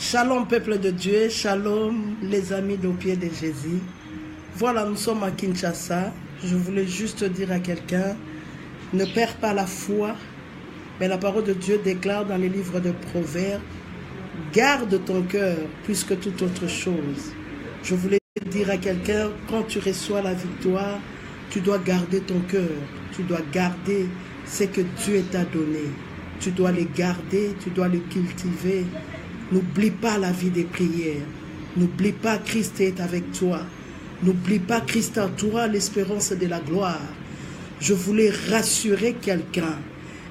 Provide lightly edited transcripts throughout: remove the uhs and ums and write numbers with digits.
Shalom peuple de Dieu, shalom les amis au pied de Jésus. Voilà, nous sommes à Kinshasa. Je voulais juste dire à quelqu'un, ne perds pas la foi, mais la parole de Dieu déclare dans les livres de Proverbes, garde ton cœur plus que toute autre chose. Je voulais dire à quelqu'un, quand tu reçois la victoire, tu dois garder ton cœur, tu dois garder ce que Dieu t'a donné. Tu dois les garder, tu dois les cultiver. N'oublie pas la vie des prières. N'oublie pas Christ est avec toi. N'oublie pas Christ en toi, l'espérance de la gloire. Je voulais rassurer quelqu'un.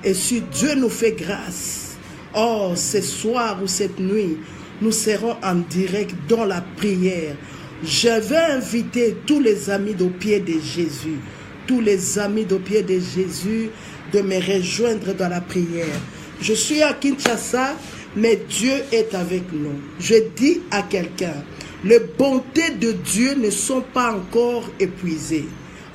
Et si Dieu nous fait grâce, oh, ce soir ou cette nuit, nous serons en direct dans la prière. Je vais inviter tous les amis au pied de Jésus, tous les amis au pied de Jésus, de me rejoindre dans la prière. Je suis à Kinshasa, mais Dieu est avec nous. Je dis à quelqu'un, les bontés de Dieu ne sont pas encore épuisées.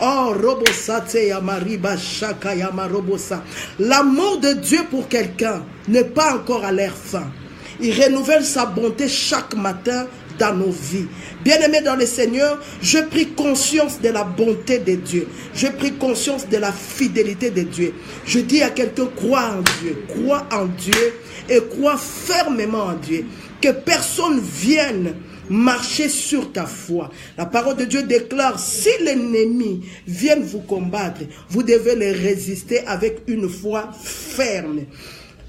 Oh, robosate yamariba shaka yamarobosa. L'amour de Dieu pour quelqu'un n'est pas encore à leur fin. Il renouvelle sa bonté chaque matin dans nos vies. Bien-aimés dans le Seigneur, je pris conscience de la bonté de Dieu. Je pris conscience de la fidélité de Dieu. Je dis à quelqu'un, crois en Dieu. Crois en Dieu et crois fermement en Dieu. Que personne vienne marcher sur ta foi. La parole de Dieu déclare, si l'ennemi vient vous combattre, vous devez le résister avec une foi ferme.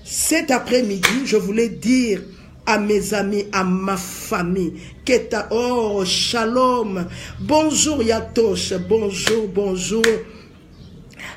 Cet après-midi, je voulais dire à mes amis, à ma famille, oh, shalom, bonjour Yatosh, bonjour.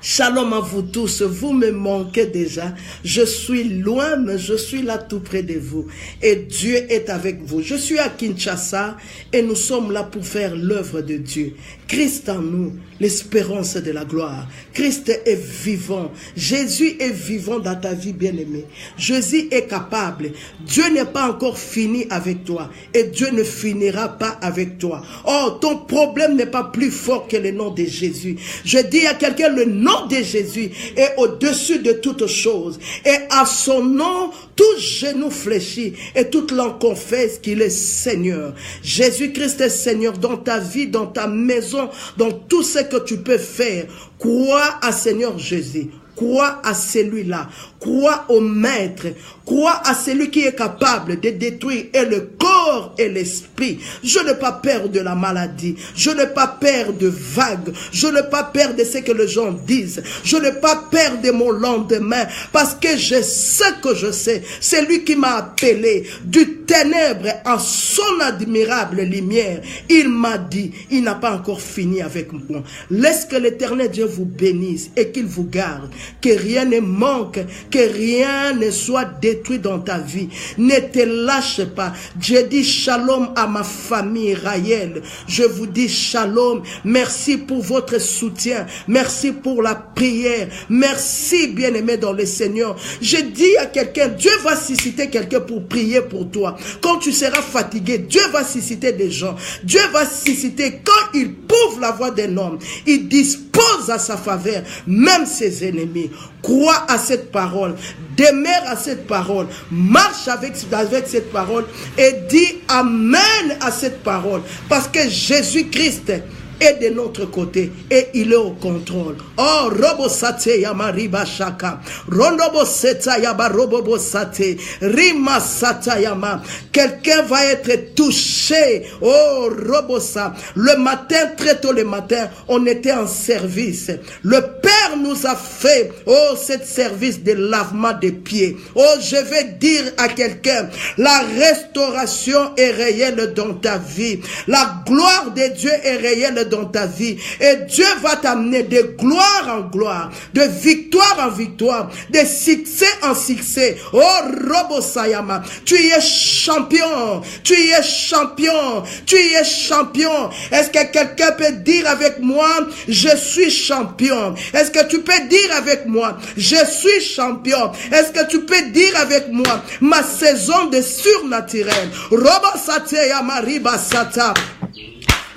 Shalom à vous tous, vous me manquez déjà. Je suis loin, mais je suis là tout près de vous. Et Dieu est avec vous. Je suis à Kinshasa et nous sommes là pour faire l'œuvre de Dieu. Christ en nous, l'espérance de la gloire. Christ est vivant. Jésus est vivant dans ta vie, bien-aimée. Jésus est capable. Dieu n'est pas encore fini avec toi. Et Dieu ne finira pas avec toi. Oh, ton problème n'est pas plus fort que le nom de Jésus. Je dis à quelqu'un, le nom de Jésus est au-dessus de toutes choses. Et à son nom, tout genou fléchit et toute langue confesse qu'il est Seigneur. Jésus-Christ est Seigneur dans ta vie, dans ta maison, dans tout ce que tu peux faire. Crois à Seigneur Jésus. Crois à celui-là. Crois au Maître. Crois à celui qui est capable de détruire et le corps et l'esprit. Je n'ai pas peur de la maladie. Je n'ai pas peur de vagues. Je n'ai pas peur de ce que les gens disent. Je n'ai pas peur de mon lendemain. Parce que je sais que je sais. C'est lui qui m'a appelé du ténèbre en son admirable lumière. Il m'a dit, il n'a pas encore fini avec moi. Laisse que l'Éternel Dieu vous bénisse et qu'il vous garde. Que rien ne manque, que rien ne soit détruit dans ta vie. Ne te lâche pas. Je dis shalom à ma famille Raël. Je vous dis shalom. Merci pour votre soutien. Merci pour la prière. Merci, bien-aimé dans le Seigneur. Je dis à quelqu'un, Dieu va susciter quelqu'un pour prier pour toi. Quand tu seras fatigué, Dieu va susciter des gens. Dieu va susciter, quand il pouvre la voix d'un homme, il dispose à sa faveur, même ses ennemis. Crois à cette parole, demeure à cette parole, marche avec cette parole et dis amen à cette parole, parce que Jésus-Christ est de notre côté et il est au contrôle. Oh, robo sate yama riba shaka, rondobo seta yaba robobo sate, rima sata yama. Quelqu'un va être touché. Oh, robo sa. Le matin, très tôt le matin, on était en service. Le Père nous a fait, oh, cette service de lavement des pieds. Oh, je vais dire à quelqu'un, la restauration est réelle dans ta vie. La gloire de Dieu est réelle dans ta vie. Et Dieu va t'amener de gloire en gloire, de victoire en victoire, de succès en succès. Oh, Robo Sayama, tu es champion, tu es champion, tu es champion. Est-ce que quelqu'un peut dire avec moi, je suis champion? Est-ce que tu peux dire avec moi, je suis champion? Est-ce que tu peux dire avec moi, ma saison de surnaturel? Robo Satya Mariba Sata.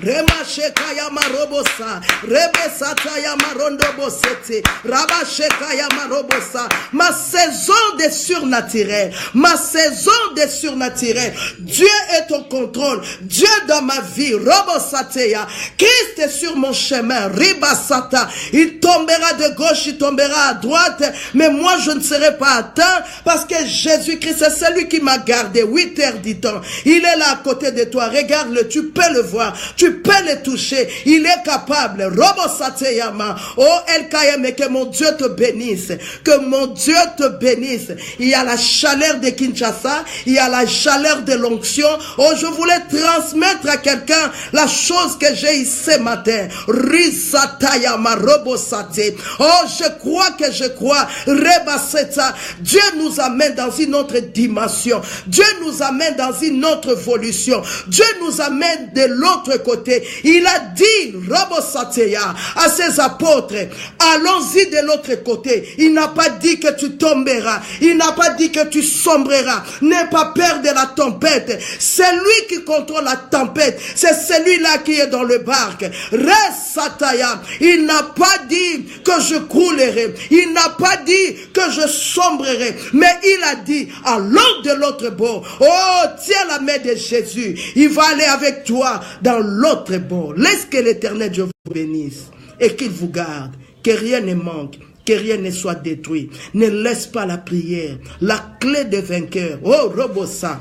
Remasheka ya marobosa. Rebesata ya marondo bosete. Rabasheka ya marobosa. Ma saison des surnaturels. Ma saison des surnaturels. Dieu est au contrôle. Dieu dans ma vie. Robosateya. Christ est sur mon chemin. Ribasata. Il tombera de gauche, il tombera à droite. Mais moi, je ne serai pas atteint parce que Jésus-Christ, c'est celui qui m'a gardé 8 heures, 10 ans. Il est là à côté de toi. Regarde-le. Tu peux le voir. Tu peux le toucher. Il est capable. Robosateyama. Oh, El-Kayem, que mon Dieu te bénisse. Que mon Dieu te bénisse. Il y a la chaleur de Kinshasa. Il y a la chaleur de l'onction. Oh, je voulais transmettre à quelqu'un la chose que j'ai ici ce matin. Risatayama Robosate. Oh, je crois. Rebaseta. Dieu nous amène dans une autre dimension. Dieu nous amène dans une autre évolution. Dieu nous amène de l'autre côté. Il a dit, Robosateya, à ses apôtres, allons-y de l'autre côté. Il n'a pas dit que tu tomberas. Il n'a pas dit que tu sombreras. N'aie pas peur de la tempête. C'est lui qui contrôle la tempête. C'est celui-là qui est dans le barque. Resataya. Il n'a pas dit que je coulerai. Il n'a pas dit que je sombrerai. Mais il a dit, allons de l'autre bord. Oh, tiens la main de Jésus. Il va aller avec toi dans l'autre bord. Laisse que l'Éternel Dieu vous bénisse et qu'il vous garde. Que rien ne manque. Que rien ne soit détruit. Ne laisse pas la prière. La clé des vainqueurs. Oh, Robosa.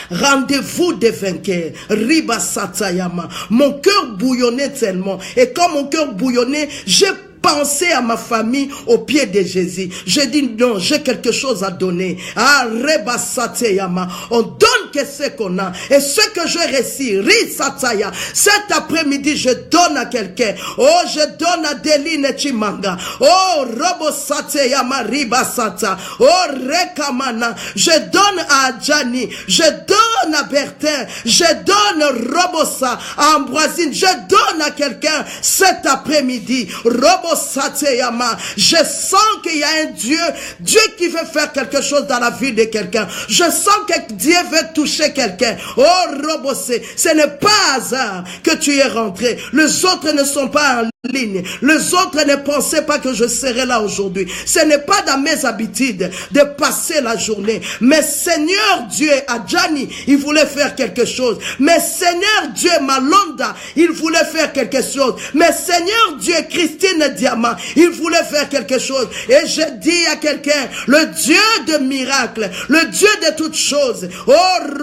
Rendez-vous des vainqueurs. Riba Satayama. Mon cœur bouillonnait tellement. Et quand mon cœur bouillonnait, j'ai pensé à ma famille au pied de Jésus. J'ai dit non, j'ai quelque chose à donner. Ah, Reba Satayama. On donne que ce qu'on a. Et ce que je réussis, Risataya, cet après-midi, je donne à quelqu'un. Oh, je donne à Deline Chimanga. Oh, Robo Satayama Riba Sata. Oh, Rekamana. Je donne à Adjani. Je donne à Bertin. Je donne Robosa à Ambroisine. Je donne à quelqu'un cet après-midi. Robo Satayama. Je sens qu'il y a un Dieu qui veut faire quelque chose dans la vie de quelqu'un. Je sens que Dieu veut toucher quelqu'un. Oh, Robosé, ce n'est pas hasard que tu es rentré. Les autres ne sont pas en ligne. Les autres ne pensaient pas que je serais là aujourd'hui. Ce n'est pas dans mes habitudes de passer la journée. Mais Seigneur Dieu, Adjani, il voulait faire quelque chose. Mais Seigneur Dieu, Malonda, il voulait faire quelque chose. Mais Seigneur Dieu, Christine Diamant, il voulait faire quelque chose. Et je dis à quelqu'un, le Dieu de miracles, le Dieu de toutes choses, oh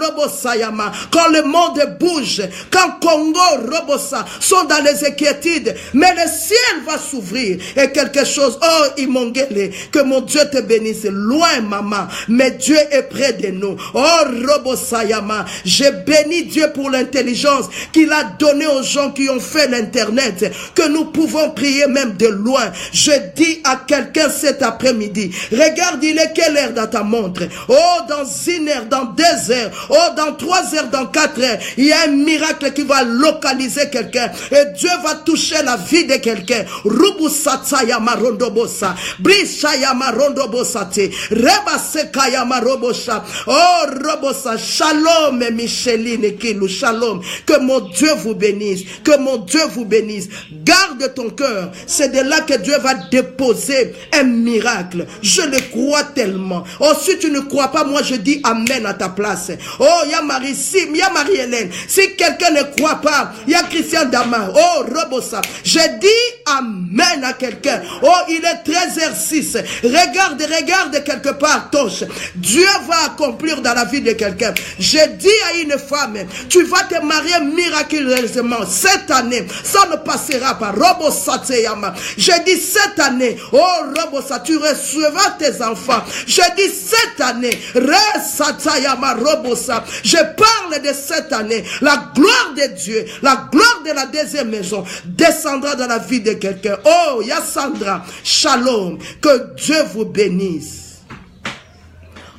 Robosayama, quand le monde bouge, quand Congo, Robosa sont dans les inquiétudes, mais le ciel va s'ouvrir et quelque chose, oh Imongele, que mon Dieu te bénisse, loin maman, mais Dieu est près de nous. Oh Robosayama, j'ai béni Dieu pour l'intelligence qu'il a donnée aux gens qui ont fait l'internet, que nous pouvons prier même de loin. Je dis à quelqu'un cet après-midi, regarde, il est quelle heure dans ta montre? Oh, dans 1 heure, dans 2 heures, oh, dans 3 heures, dans 4 heures, il y a un miracle qui va localiser quelqu'un et Dieu va toucher la vie de quelqu'un. Rubusatayama rondobosa, Brishayama rondobosate, Rebasekayama robosha, oh, robosa, shalom, Micheline Kilou, shalom. Que mon Dieu vous bénisse, que mon Dieu vous bénisse. Garde ton cœur, c'est de là que Dieu va déposer un miracle. Je le crois tellement. Oh, si tu ne crois pas, moi je dis amen à ta place. Oh, il y a Marie, il y a Marie-Hélène. Si quelqu'un ne croit pas, il y a Christian Dama. Oh, Robosa. Je dis amen à quelqu'un. Oh, il est 13h06. Regarde quelque part, Toche. Dieu va accomplir dans la vie de quelqu'un. Je dis à une femme, tu vas te marier miraculeusement cette année. Ça ne passera pas. Robosa Teyama. Je dis cette année, oh Robosa, tu recevras tes enfants. Je dis cette année, Resatayama Robosa. Je parle de cette année. La gloire de Dieu, la gloire de la deuxième maison descendra dans la vie de quelqu'un. Oh, Yassandra, shalom. Que Dieu vous bénisse.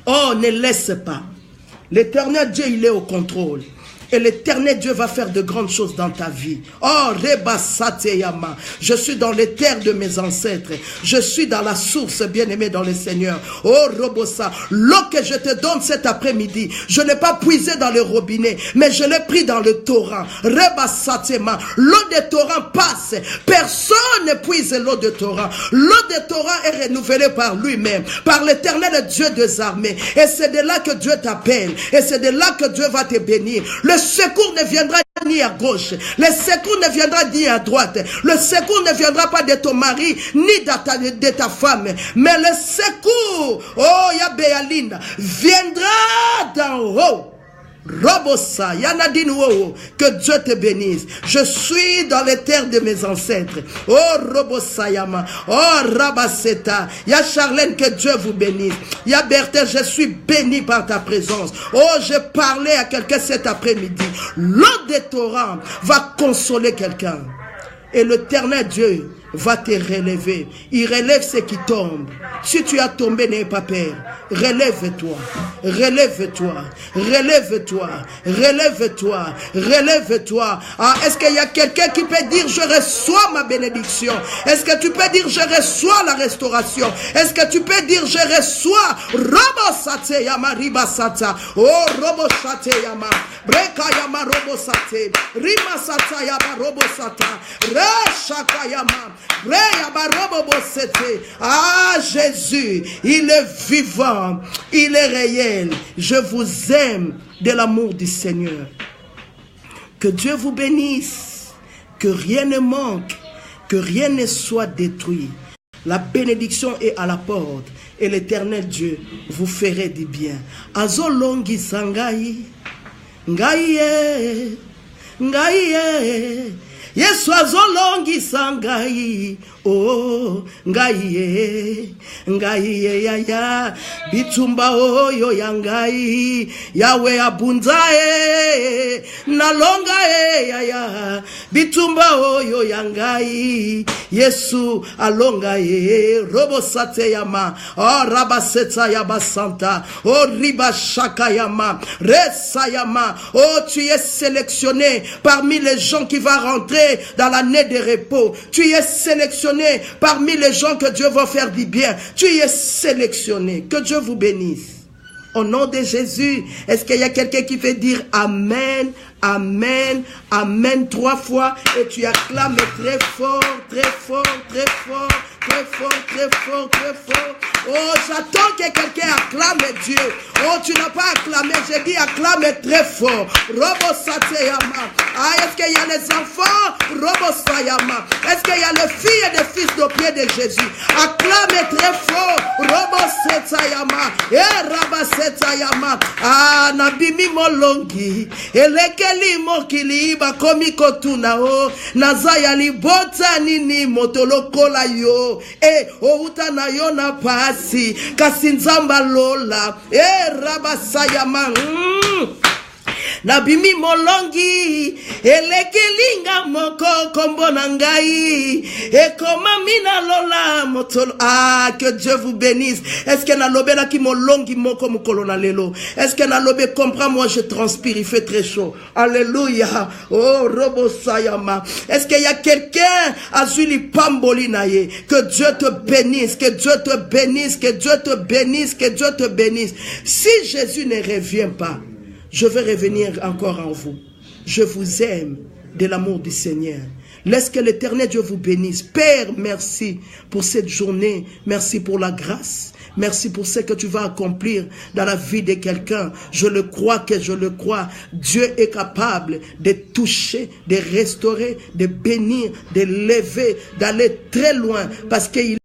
Oh, ne laisse pas. L'Éternel Dieu, il est au contrôle. Et l'Éternel Dieu va faire de grandes choses dans ta vie. Oh, Reba Sateyama. Je suis dans les terres de mes ancêtres. Je suis dans la source, bien-aimé dans le Seigneur. Oh, Robosa. L'eau que je te donne cet après-midi, je n'ai pas puisé dans le robinet, mais je l'ai pris dans le torrent. Reba Satema. L'eau des torrents passe. Personne ne puise l'eau de torrent. L'eau des torrents est renouvelée par lui-même, par l'Éternel Dieu des armées. Et c'est de là que Dieu t'appelle. Et c'est de là que Dieu va te bénir. Le secours ne viendra ni à gauche. Le secours ne viendra ni à droite. Le secours ne viendra pas de ton mari, ni de ta femme. Mais le secours, oh Yabéaline, viendra d'en haut. Robosa, Yanadine Wo, que Dieu te bénisse. Je suis dans les terres de mes ancêtres. Oh Robosa Yama, oh Rabaseta, Ya Charlène, que Dieu vous bénisse. Ya Berthel, je suis béni par ta présence. Oh, j'ai parlé à quelqu'un cet après-midi. L'eau des torrents va consoler quelqu'un. Et l'Éternel Dieu va te relever. Il relève ceux qui tombent. Si tu as tombé, n'aie pas peur. Relève-toi. Relève-toi. Relève-toi. Relève-toi. Relève-toi. Ah, est-ce qu'il y a quelqu'un qui peut dire je reçois ma bénédiction? Est-ce que tu peux dire je reçois la restauration? Est-ce que tu peux dire je reçois Robosate Yama Ribasata? Oh Robosate Yama Breka Yama Robosate Rima Sata Yama Robosata Reshaka Yama Ah, Jésus, il est vivant, il est réel. Je vous aime de l'amour du Seigneur. Que Dieu vous bénisse, que rien ne manque, que rien ne soit détruit. La bénédiction est à la porte et l'Éternel Dieu vous ferait du bien. Azolongi sangai, ngaïe, ngaïe. Yesu azolongi sangai, oh ngai ya ya bitumba oyo ya ngai yawe abunzae nalonga ya ya bitumba oyo ya ngai Yesu alonga robosate yama oh rabaseta yaba santa oh riba shaka yama resa yama oh tu es sélectionné parmi les gens qui vont rentrer dans l'année de repos. Tu es sélectionné parmi les gens que Dieu va faire du bien. Tu es sélectionné. Que Dieu vous bénisse. Au nom de Jésus, est-ce qu'il y a quelqu'un qui veut dire Amen, Amen, Amen 3 fois et tu acclames très fort, très fort, très fort, très fort, très fort, très fort. Oh, j'attends que quelqu'un acclame Dieu. Oh, tu n'as pas acclamé, j'ai dit acclame très fort. Robo Sateyama. Ah, est-ce qu'il y a les enfants? Robo Sayama. Est-ce qu'il y a les filles et les fils au pied de Jésus? Acclame très fort. Robo Setayama. Eh, Rabba Setayama. Ah, Nabimi Molongi. Elekeli Mokili Bakomi Kotuna. Oh, Nazaya Libota Nini Motolokola yo. Eh, Outana yo na pas. Kasinzamba lola rabasayama Nabimi molongi elekelinga moko kombona ngai ekoma mina lola motolo. Ah, que Dieu vous bénisse. Est-ce que na lobe na ki molongi moko mukolo na lelo? Est-ce que na lobe comprends moi je transpire, il fait très chaud. Alléluia. Oh robo sayama. Est-ce qu'il y a quelqu'un azuli pamboli naye? Que Dieu te bénisse, que Dieu te bénisse, que Dieu te bénisse, que Dieu te bénisse. Si Jésus ne revient pas, je vais revenir encore en vous. Je vous aime de l'amour du Seigneur. Laisse que l'Éternel Dieu vous bénisse. Père, merci pour cette journée. Merci pour la grâce. Merci pour ce que tu vas accomplir dans la vie de quelqu'un. Je le crois que je le crois. Dieu est capable de toucher, de restaurer, de bénir, de lever, d'aller très loin parce qu'il